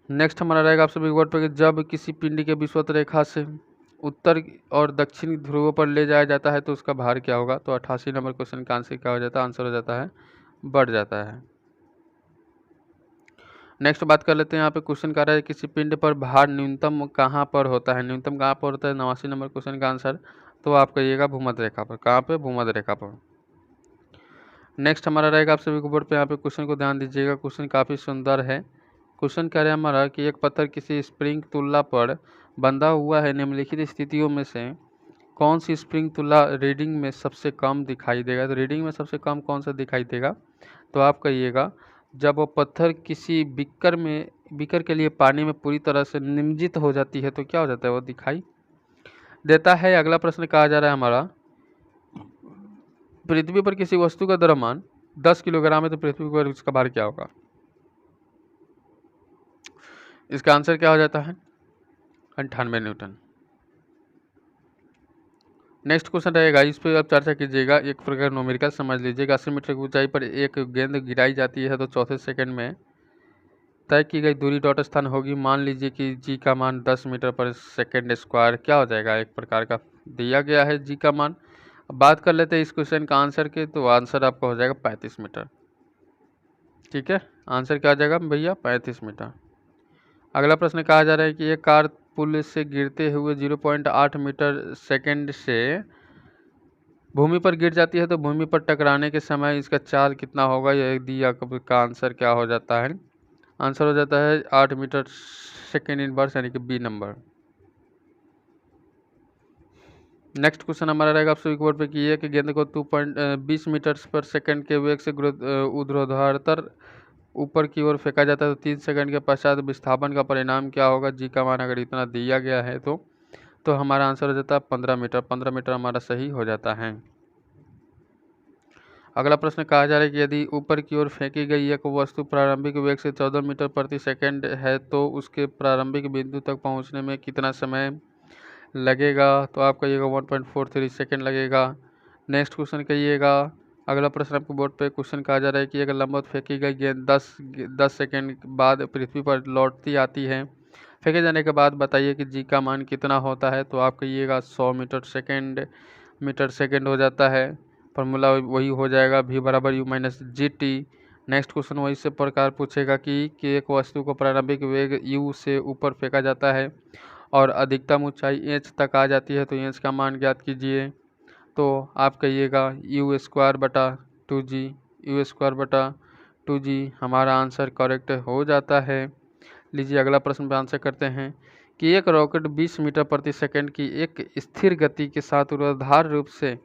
नेक्स्ट हमारा रहेगा आपसे बिग बोर्ड पर कि जब किसी पिंड के विषुवत रेखा से उत्तर और दक्षिण ध्रुवों पर ले जाया जाता है तो उसका भार क्या होगा, तो 88 नंबर क्वेश्चन का आंसर क्या हो जाता है, आंसर हो जाता है बढ़ जाता है। नेक्स्ट बात कर लेते हैं। यहाँ पे क्वेश्चन कह रहा है किसी पिंड पर भार न्यूनतम कहाँ पर होता है, न्यूनतम कहाँ पर होता है, 89 नंबर क्वेश्चन का आंसर तो आप कहिएगा भूमध्य रेखा पर, कहाँ पे, भूमध्य रेखा पर। नेक्स्ट हमारा रहेगा आपसे बिग बोर्ड पे, यहाँ पे क्वेश्चन को ध्यान दीजिएगा, क्वेश्चन काफ़ी सुंदर है। क्वेश्चन कह रहा है हमारा कि एक पत्थर किसी स्प्रिंग तुल्ला पर बंधा हुआ है, निम्नलिखित स्थितियों में से कौन सी स्प्रिंग तुल्ला रीडिंग में सबसे कम दिखाई देगा, तो रीडिंग में सबसे कम कौन सा दिखाई देगा, तो आप कहिएगा जब वो पत्थर किसी बीकर के लिए पानी में पूरी तरह से निमज्जित हो जाती है तो क्या हो जाता है, वो दिखाई देता है। अगला प्रश्न कहा जा रहा है हमारा पृथ्वी पर किसी वस्तु का द्रव्यमान 10 किलोग्राम है तो पृथ्वी पर उसका भार क्या होगा, इसका आंसर क्या हो जाता है 98 न्यूटन। नेक्स्ट क्वेश्चन रहेगा, इस पर आप चर्चा कीजिएगा। एक प्रकार न्यूमेरिकल समझ लीजिएगा। 80 मीटर की ऊंचाई पर एक गेंद गिराई जाती है तो चौथे सेकंड में तय की गई दूरी डॉट स्थान होगी। मान लीजिए कि जी का मान 10 मीटर पर सेकंड स्क्वायर क्या हो जाएगा, एक प्रकार का दिया गया है जी का मान। अब बात कर लेते हैं इस क्वेश्चन का आंसर के, तो आंसर आपका हो जाएगा 35 मीटर। ठीक है, आंसर क्या आ जाएगा भैया 35 मीटर। अगला प्रश्न कहा जा रहा है कि एक कार पुल से गिरते हुए 0.8 मीटर सेकंड से भूमि पर गिर जाती है तो भूमि पर टकराने के समय इसका चाल कितना होगा, यह दिया का आंसर क्या हो जाता है, आंसर हो जाता है 8 मीटर सेकेंड इनवर्स, यानी कि बी नंबर। नेक्स्ट क्वेश्चन हमारा रहेगा आपसे बोर्ड पे कि एक गेंद को 2.20 मीटर पर सेकंड के वेग से ऊर्ध्वाधर ऊपर की ओर फेंका जाता है तो 3 सेकंड के पश्चात विस्थापन का परिणाम क्या होगा, जी का मान अगर इतना दिया गया है तो हमारा आंसर हो जाता है 15 मीटर। 15 मीटर हमारा सही हो जाता है। अगला प्रश्न कहा जा रहा है कि यदि ऊपर की ओर फेंकी गई एक वस्तु प्रारंभिक वेग से 14 मीटर प्रति सेकंड है तो उसके प्रारंभिक बिंदु तक पहुंचने में कितना समय लगेगा, तो आप कहिएगा 1.43 सेकंड लगेगा। नेक्स्ट क्वेश्चन कहिएगा। अगला प्रश्न आपको बोर्ड पे क्वेश्चन कहा जा रहा है कि अगर लंबवत फेंकी गई गेंद 10 सेकंड बाद पृथ्वी पर लौटती आती है, फेंके जाने के बाद बताइए कि जी का मान कितना होता है, तो आप कहिएगा 100 मीटर सेकंड हो जाता है। फॉर्मूला वही हो जाएगा v बराबर u minus G T. Next question वही से प्रकार पूछेगा कि एक वस्तु को प्रारंभिक वेग u से ऊपर फेंका जाता है और अधिकतम ऊंचाई h तक आ जाती है तो h का मान ज्ञात कीजिए, तो आप कहिएगा u स्क्वायर बटा 2g, u स्क्वायर बटा 2g हमारा आंसर करेक्ट हो जाता है। लीजिए अगला प्रश्न पे आंसर करते हैं कि एक रॉकेट 20 मीटर प्रति सेकंड की एक स्थिर गति के साथ ऊर्ध्वाधर रूप से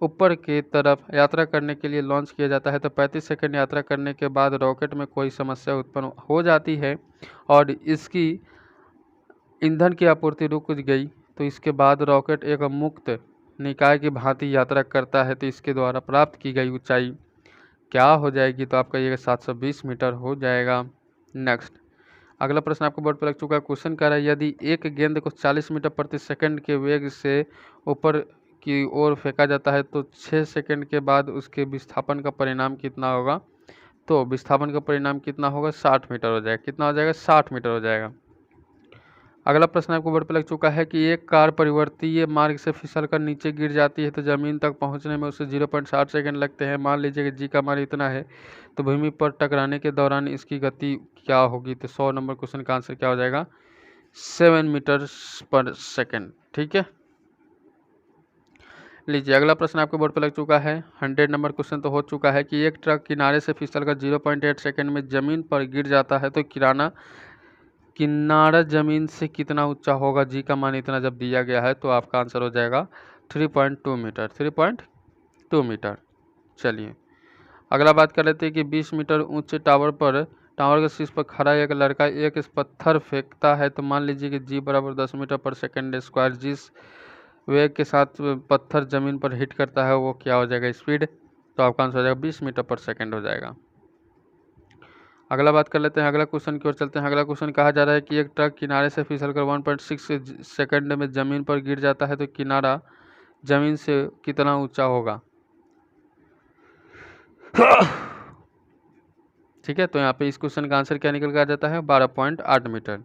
ऊपर की तरफ यात्रा करने के लिए लॉन्च किया जाता है तो 35 सेकंड यात्रा करने के बाद रॉकेट में कोई समस्या उत्पन्न हो जाती है और इसकी ईंधन की आपूर्ति रुक गई तो इसके बाद रॉकेट एक मुक्त निकाय की भांति यात्रा करता है, तो इसके द्वारा प्राप्त की गई ऊंचाई क्या हो जाएगी, तो आपका ये 720 मीटर हो जाएगा। नेक्स्ट अगला प्रश्न आपको बोर्ड पर लग चुका है। क्वेश्चन कह रहा है यदि एक गेंद को 40 मीटर प्रति सेकंड के वेग से ऊपर की ओर फेंका जाता है तो 6 सेकंड के बाद उसके विस्थापन का परिणाम कितना होगा, तो विस्थापन का परिणाम कितना होगा, 60 मीटर हो जाएगा। कितना हो जाएगा, 60 मीटर हो जाएगा। अगला प्रश्न आपको बोर्ड पर लग चुका है कि एक कार परिवर्तीय मार्ग से फिसलकर नीचे गिर जाती है तो जमीन तक पहुंचने में उसे 0.60 सेकंड लगते हैं। मान लीजिए कि जी का मान इतना है तो भूमि पर टकराने के दौरान इसकी गति क्या होगी, तो 100 नंबर क्वेश्चन का आंसर क्या हो जाएगा, 7 मीटर पर सेकंड। ठीक है, लीजिए अगला प्रश्न आपके बोर्ड पर लग चुका है। 100 नंबर क्वेश्चन तो हो चुका है कि एक ट्रक किनारे से फिसलकर 0.8 सेकंड में जमीन पर गिर जाता है तो किनारा जमीन से कितना ऊंचा होगा, जी का मान इतना जब दिया गया है तो आपका आंसर हो जाएगा 3.2 मीटर। 3.2 मीटर। चलिए अगला बात कर लेते हैं कि 20 मीटर ऊंचे टावर के शीर्ष पर खड़ा एक लड़का एक पत्थर फेंकता है तो मान लीजिए कि जी बराबर 10 मीटर पर सेकंड स्क्वायर। जिस वेग के साथ पत्थर जमीन पर हिट करता है वो क्या हो जाएगा, स्पीड, तो आपका आंसर हो जाएगा 20 मीटर पर सेकंड हो जाएगा। अगला बात कर लेते हैं, अगला क्वेश्चन की ओर चलते हैं। अगला क्वेश्चन कहा जा रहा है कि एक ट्रक किनारे से फिसलकर 1.6 सेकंड में जमीन पर गिर जाता है तो किनारा जमीन से कितना ऊंचा होगा। ठीक है, तो यहाँ पे इस क्वेश्चन का आंसर क्या निकल कर आ जाता है, 12.8 मीटर।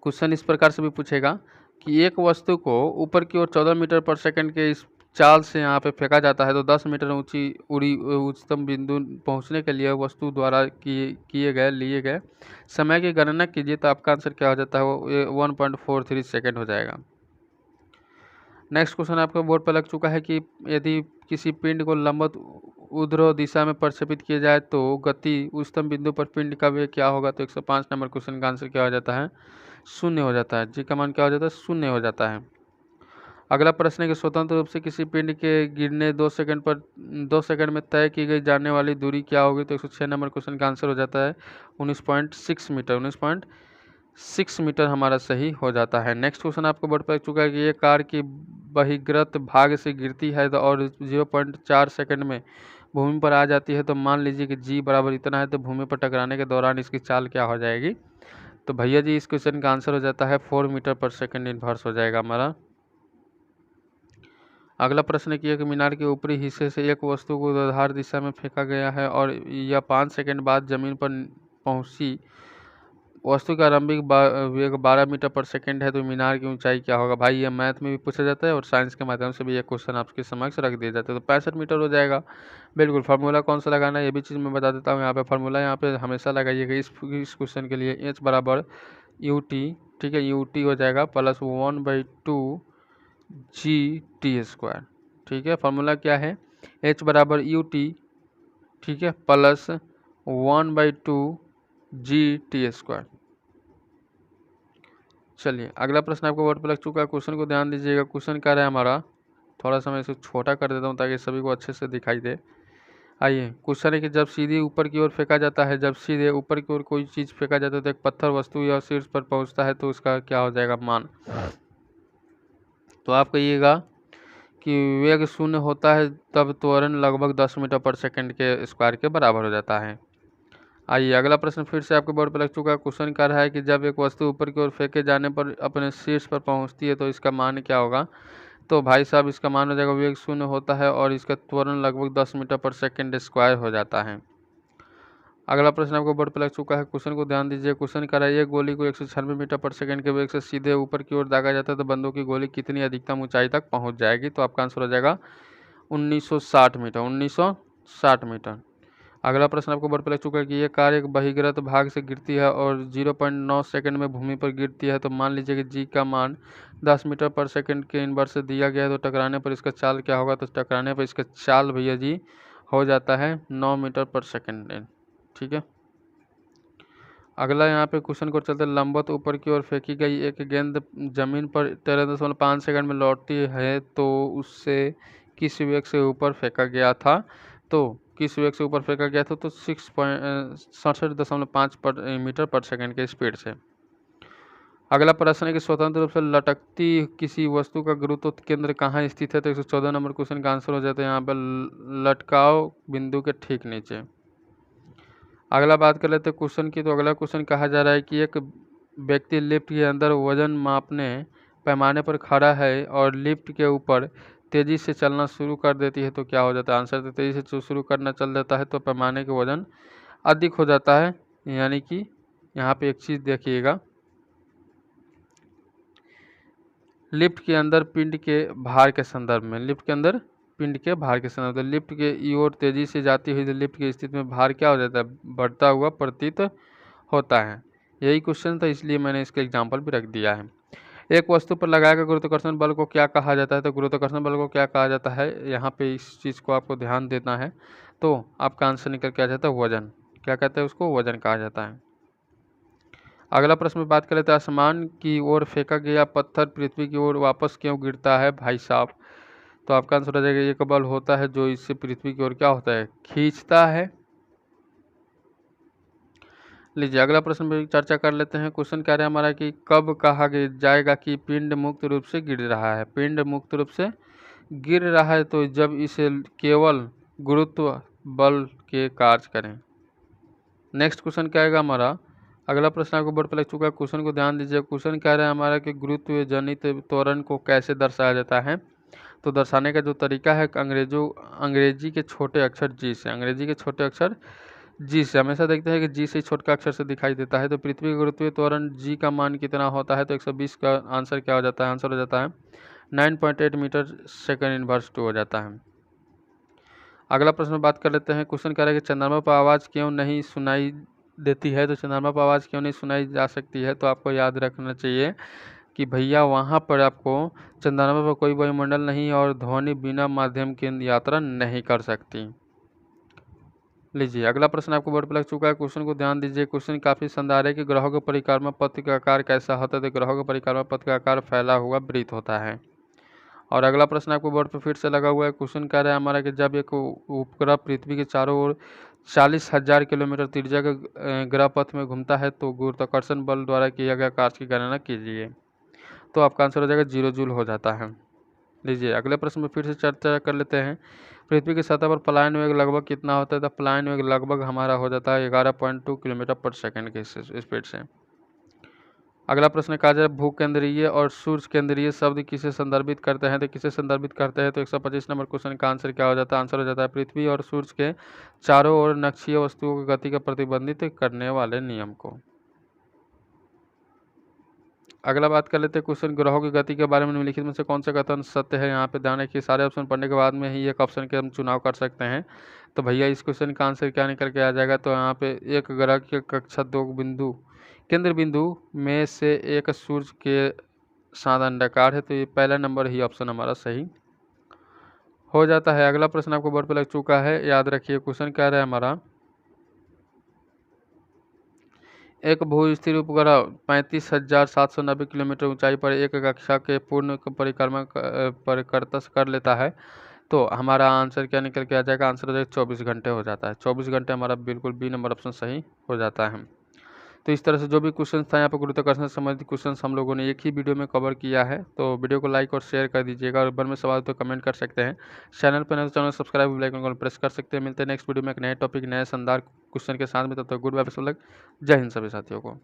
क्वेश्चन इस प्रकार से भी पूछेगा कि एक वस्तु को ऊपर की ओर 14 मीटर पर सेकंड के इस चाल से यहाँ पे फेंका जाता है तो 10 मीटर ऊंची उच्चतम बिंदु पहुंचने के लिए वस्तु द्वारा लिए गए समय की गणना कीजिए, तो आपका आंसर क्या हो जाता है, वो 1.43 सेकंड हो जाएगा। नेक्स्ट क्वेश्चन आपके बोर्ड पर लग चुका है कि यदि किसी पिंड को लंबवत ऊर्ध्व दिशा में प्रक्षेपित किया जाए तो गति उच्चतम बिंदु पर पिंड का वेग क्या होगा, तो 105 नंबर क्वेश्चन का आंसर क्या हो जाता है, शून्य हो जाता है। जी का मान क्या हो जाता है, शून्य हो जाता है। अगला प्रश्न है कि स्वतंत्र रूप से किसी पिंड के गिरने 2 सेकंड में तय की गई जाने वाली दूरी क्या होगी, तो 106 नंबर क्वेश्चन का आंसर हो जाता है 19.6 मीटर। 19.6 मीटर हमारा सही हो जाता है। नेक्स्ट क्वेश्चन आपको बोर्ड पर चुका है कि ये कार की बहिर्गत भाग से गिरती है और 0.4 सेकंड में भूमि पर आ जाती है तो मान लीजिए कि जी बराबर इतना है तो भूमि पर टकराने के दौरान इसकी चाल क्या हो जाएगी, तो भैया जी इस क्वेश्चन का आंसर हो जाता है 4 मीटर पर सेकंड इनवर्स हो जाएगा हमारा। अगला प्रश्न है कि एक मीनार के ऊपरी हिस्से से एक वस्तु को ऊर्ध्वाधर दिशा में फेंका गया है और यह 5 सेकंड बाद जमीन पर पहुंची। वस्तु का आरंभिक वेग 12 मीटर पर सेकंड है तो मीनार की ऊंचाई क्या होगा। भाई ये मैथ में भी पूछा जाता है और साइंस के माध्यम से भी ये क्वेश्चन आपके समक्ष रख दिया जाता है, तो 65 मीटर हो जाएगा। बिल्कुल, फार्मूला कौन सा लगाना है ये भी चीज़ मैं बता देता हूँ। यहाँ पे फार्मूला यहाँ पे हमेशा लगाइएगा इस क्वेश्चन के लिए, एच बराबर यू टी। ठीक है, यू टी हो जाएगा प्लस 1/2 जी टी स्क्वायर। ठीक है, फार्मूला क्या है, एच बराबर यू टी, ठीक है, प्लस 1/2 जी टी स्क्वायर। चलिए अगला प्रश्न आपको बोर्ड पर लग चुका है। क्वेश्चन को ध्यान दीजिएगा। क्वेश्चन क्या है हमारा, थोड़ा सा मैं इसे छोटा कर देता हूँ ताकि सभी को अच्छे से दिखाई दे। आइए, क्वेश्चन है कि जब सीधे ऊपर की ओर फेंका जाता है, जब सीधे ऊपर की ओर कोई चीज़ फेंका जाता है तो एक पत्थर वस्तु या शीर्ष पर पहुँचता है तो उसका क्या हो जाएगा मान, तो आप कहिएगा कि वेग शून्य होता है तब त्वरण लगभग 10 मीटर पर सेकंड के स्क्वायर के बराबर हो जाता है। आइए अगला प्रश्न फिर से आपके बोर्ड पर लग चुका है। क्वेश्चन कर रहा है कि जब एक वस्तु ऊपर की ओर फेंके जाने पर अपने शीर्ष पर पहुंचती है तो इसका मान क्या होगा, तो भाई साहब इसका मान हो जाएगा वेग शून्य होता है और इसका त्वरण लगभग 10 मीटर पर सेकंड स्क्वायर हो जाता है। अगला प्रश्न आपको बोर्ड पर लग चुका है। क्वेश्चन को ध्यान दीजिए। क्वेश्चन कर रहा है एक गोली को 196 मीटर पर सेकंड के वेग से सीधे ऊपर की ओर दागा जाता है तो बंदूक की गोली कितनी अधिकतम ऊंचाई तक पहुंच जाएगी, तो आपका आंसर हो जाएगा 1960 मीटर। 1960 मीटर। अगला प्रश्न आपको बोर्ड पर लग चुका है कि ये कार एक बहिर्गत भाग से गिरती है और 0.9 सेकंड में भूमि पर गिरती है तो मान लीजिए कि जी का मान 10 मीटर पर सेकंड के इनवर्स से दिया गया है तो टकराने पर इसका चाल क्या होगा, तो टकराने पर इसका चाल भैया जी हो जाता है 9 मीटर पर सेकंड। ठीक है, अगला यहाँ पे क्वेश्चन को चलते लंबवत ऊपर की ओर फेंकी गई एक गेंद जमीन पर 13.5 सेकंड में लौटती है तो उससे किस वेग से ऊपर फेंका गया था, तो किस वेग से ऊपर फेंका गया था, तो 67.5 मीटर पर सेकंड के स्पीड से। अगला प्रश्न है कि स्वतंत्र रूप से लटकती किसी वस्तु का गुरुत्व केंद्र कहाँ स्थित है। तो 114 नंबर क्वेश्चन का आंसर हो जाता है यहाँ पर लटकाव बिंदु के ठीक नीचे। अगला बात कर लेते हैं क्वेश्चन की। तो अगला क्वेश्चन कहा जा रहा है कि एक व्यक्ति लिफ्ट के अंदर वजन मापने पैमाने पर खड़ा है और लिफ्ट के ऊपर तेजी से चलना शुरू कर देती है तो क्या हो जाता है। आंसर तो तेजी से शुरू करना चल देता है तो पैमाने के वजन अधिक हो जाता है। यानी कि यहाँ पे एक चीज़ देखिएगा, लिफ्ट के अंदर पिंड के भार के संदर्भ में, लिफ्ट के अंदर पिंड के भार के संदर्भ में लिफ्ट के ओर तेजी से जाती हुई तो लिफ्ट की स्थिति में भार क्या हो जाता है, बढ़ता हुआ प्रतीत होता है। यही क्वेश्चन था, इसलिए मैंने इसका एग्जाम्पल भी रख दिया है। एक वस्तु पर लगाया गया गुरुत्वाकर्षण बल को क्या कहा जाता है। तो गुरुत्वाकर्षण बल को क्या कहा जाता है, यहाँ पे इस चीज़ को आपको ध्यान देना है। तो आपका आंसर निकल के आ जाता है वजन। क्या कहते हैं उसको, वजन कहा जाता है। अगला प्रश्न में बात कर लेते हैं, आसमान की ओर फेंका गया पत्थर पृथ्वी की ओर वापस क्यों गिरता है भाई साहब। तो आपका आंसर हो जाएगा, एक बल होता है जो इससे पृथ्वी की ओर क्या होता है, खींचता है। लीजिए अगला प्रश्न पर चर्चा कर लेते हैं। क्वेश्चन कह रहा है हमारा कि कब कहा जाएगा कि पिंड मुक्त रूप से गिर रहा है। पिंड मुक्त रूप से गिर रहा है तो जब इसे केवल गुरुत्व बल के कार्य करें। नेक्स्ट क्वेश्चन क्या आएगा हमारा, अगला प्रश्न आपको बोर्ड पर लग चुका है, क्वेश्चन को ध्यान दीजिए। क्वेश्चन कह रहा है हमारा कि गुरुत्व जनित त्वरण को कैसे दर्शाया जाता है। तो दर्शाने का जो तरीका है अंग्रेजी के छोटे अक्षर जी से, अंग्रेजी के छोटे अक्षर जी से हमेशा देखते हैं कि जी से छोटा अक्षर से दिखाई देता है। तो पृथ्वी का गुरुत्वीय त्वरण जी का मान कितना होता है। तो 120 का आंसर क्या हो जाता है, आंसर हो जाता है 9.8 मीटर सेकेंड इनवर्स 2 हो जाता है। अगला प्रश्न बात कर लेते हैं। क्वेश्चन कह रहा है कि चंद्रमा पर आवाज़ क्यों नहीं सुनाई देती है। तो चंद्रमा पर आवाज़ क्यों नहीं सुनाई जा सकती है। तो आपको याद रखना चाहिए कि भैया वहाँ पर आपको चंद्रमा पर कोई वायुमंडल नहीं और ध्वनि बिना माध्यम की यात्रा नहीं कर सकती। लीजिए अगला प्रश्न आपको बोर्ड पर लग चुका है, क्वेश्चन को ध्यान दीजिए। क्वेश्चन काफ़ी शानदार है कि ग्रहों के परिक्रमा पथ का आकार कैसा होता है। तो ग्रहों के परिक्रमा पथ का आकार फैला हुआ वृत्त होता है। और अगला प्रश्न आपको बोर्ड पर फिर से लगा हुआ है। क्वेश्चन कह रहा है हमारा कि जब एक उपग्रह पृथ्वी के चारों ओर 40,000 किलोमीटर त्रिज्या के ग्रह पथ में घूमता है तो गुरुत्वाकर्षण बल द्वारा किया गया कार्य की गणना कीजिए। तो आपका आंसर हो जाएगा 0 जूल हो जाता है। लीजिए अगले प्रश्न में फिर से चर्चा कर लेते हैं। पृथ्वी की सतह पर पलायन वेग लगभग कितना होता है। तो पलायन वेग लगभग हमारा हो जाता है 11.2 किलोमीटर पर सेकंड के स्पीड से। अगला प्रश्न कहा जाए भूकेंद्रीय और सूर्य केंद्रीय शब्द किसे संदर्भित करते हैं। तो किसे संदर्भित करते हैं। तो 125 नंबर क्वेश्चन का आंसर क्या हो जाता है, आंसर हो जाता है पृथ्वी और सूर्य के चारों ओर नक्षीय वस्तुओं की गति का प्रतिबंधित करने वाले नियम को। अगला बात कर लेते हैं क्वेश्चन, ग्रहों की गति के बारे में निम्नलिखित में से कौन सा कथन सत्य है। यहाँ पे ध्यान रखिए, सारे ऑप्शन पढ़ने के बाद में ही एक ऑप्शन के हम चुनाव कर सकते हैं। तो भैया इस क्वेश्चन का आंसर क्या निकल के आ जाएगा। तो यहाँ पे एक ग्रह के कक्षा 2 बिंदु केंद्र बिंदु में से एक सूर्य के साथ अंडाकार है। तो ये पहला नंबर ही ऑप्शन हमारा सही हो जाता है। अगला प्रश्न आपको बोर्ड पर लग चुका है, याद रखिए। क्वेश्चन क्या रहा है हमारा, एक भू-स्थिर उपग्रह 35,790 किलोमीटर ऊंचाई पर एक कक्षा के पूर्ण परिक्रमा कर लेता है। तो हमारा आंसर क्या निकल के आ जाएगा, आंसर हो जाएगा 24 घंटे हो जाता है। 24 घंटे हमारा बिल्कुल बी नंबर ऑप्शन सही हो जाता है। तो इस तरह से जो भी क्वेश्चन था यहाँ पर गुरुत्वाकर्षण से संबंधित क्वेश्चन हम लोगों ने एक ही वीडियो में कवर किया है। तो वीडियो को लाइक और शेयर कर दीजिएगा और मन में सवाल तो कमेंट कर सकते हैं। चैनल पर नए तो चैनल सब्सक्राइब बेल आइकन को प्रेस कर सकते हैं। मिलते हैं नेक्स्ट वीडियो में एक नए टॉपिक नए शानदार क्वेश्चन के साथ में। तब तक गुड बाय, जय हिंद सभी साथियों को।